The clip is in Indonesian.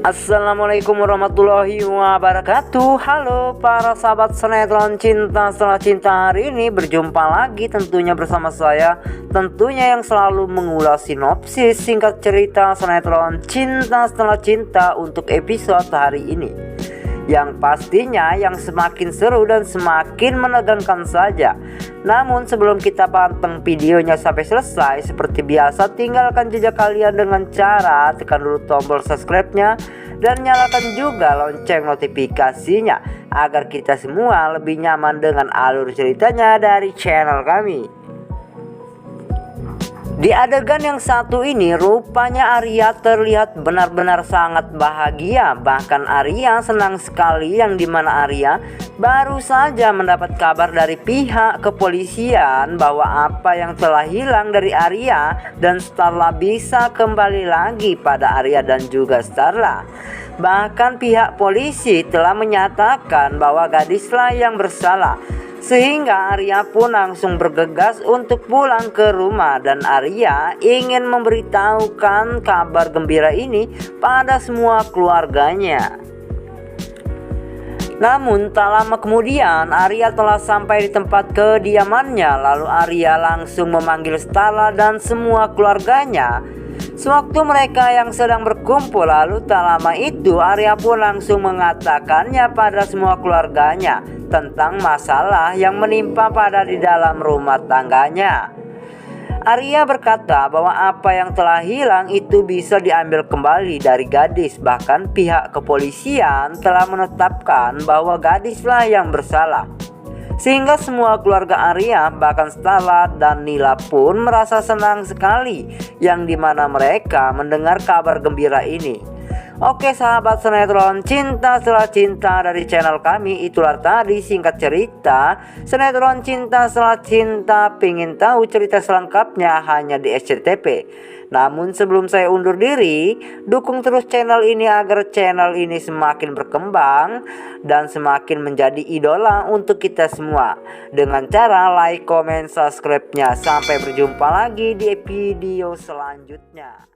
Assalamualaikum warahmatullahi wabarakatuh. Halo para sahabat sinetron Cinta Setelah Cinta. Hari ini berjumpa lagi tentunya bersama saya, tentunya yang selalu mengulas sinopsis singkat cerita sinetron Cinta Setelah Cinta untuk episode hari ini, yang pastinya yang semakin seru dan semakin menegangkan saja. Namun sebelum kita panteng videonya sampai selesai, seperti biasa tinggalkan jejak kalian dengan cara tekan dulu tombol subscribe-nya dan nyalakan juga lonceng notifikasinya agar kita semua lebih nyaman dengan alur ceritanya dari channel kami. Di adegan yang satu ini rupanya Arya terlihat benar-benar sangat bahagia. Bahkan Arya senang sekali, yang dimana Arya baru saja mendapat kabar dari pihak kepolisian bahwa apa yang telah hilang dari Arya dan Starla bisa kembali lagi pada Arya dan juga Starla. Bahkan pihak polisi telah menyatakan bahwa gadislah yang bersalah, sehingga Arya pun langsung bergegas untuk pulang ke rumah dan Arya ingin memberitahukan kabar gembira ini pada semua keluarganya. Namun tak lama kemudian Arya telah sampai di tempat kediamannya. Lalu Arya langsung memanggil Starla dan semua keluarganya. Sewaktu mereka yang sedang berkumpul, lalu tak lama itu Arya pun langsung mengatakannya pada semua keluarganya tentang masalah yang menimpa pada di dalam rumah tangganya. Arya berkata bahwa apa yang telah hilang itu bisa diambil kembali dari gadis. Bahkan pihak kepolisian telah menetapkan bahwa gadislah yang bersalah. Sehingga semua keluarga Arya, bahkan Starla dan Nila pun merasa senang sekali, yang dimana mereka mendengar kabar gembira ini. Oke sahabat sinetron Cinta Setelah Cinta dari channel kami, itulah tadi singkat cerita sinetron Cinta Setelah Cinta. Pengen tahu cerita selengkapnya hanya di SCTV. Namun sebelum saya undur diri, dukung terus channel ini agar channel ini semakin berkembang dan semakin menjadi idola untuk kita semua, dengan cara like, comment, subscribe-nya. Sampai berjumpa lagi di video selanjutnya.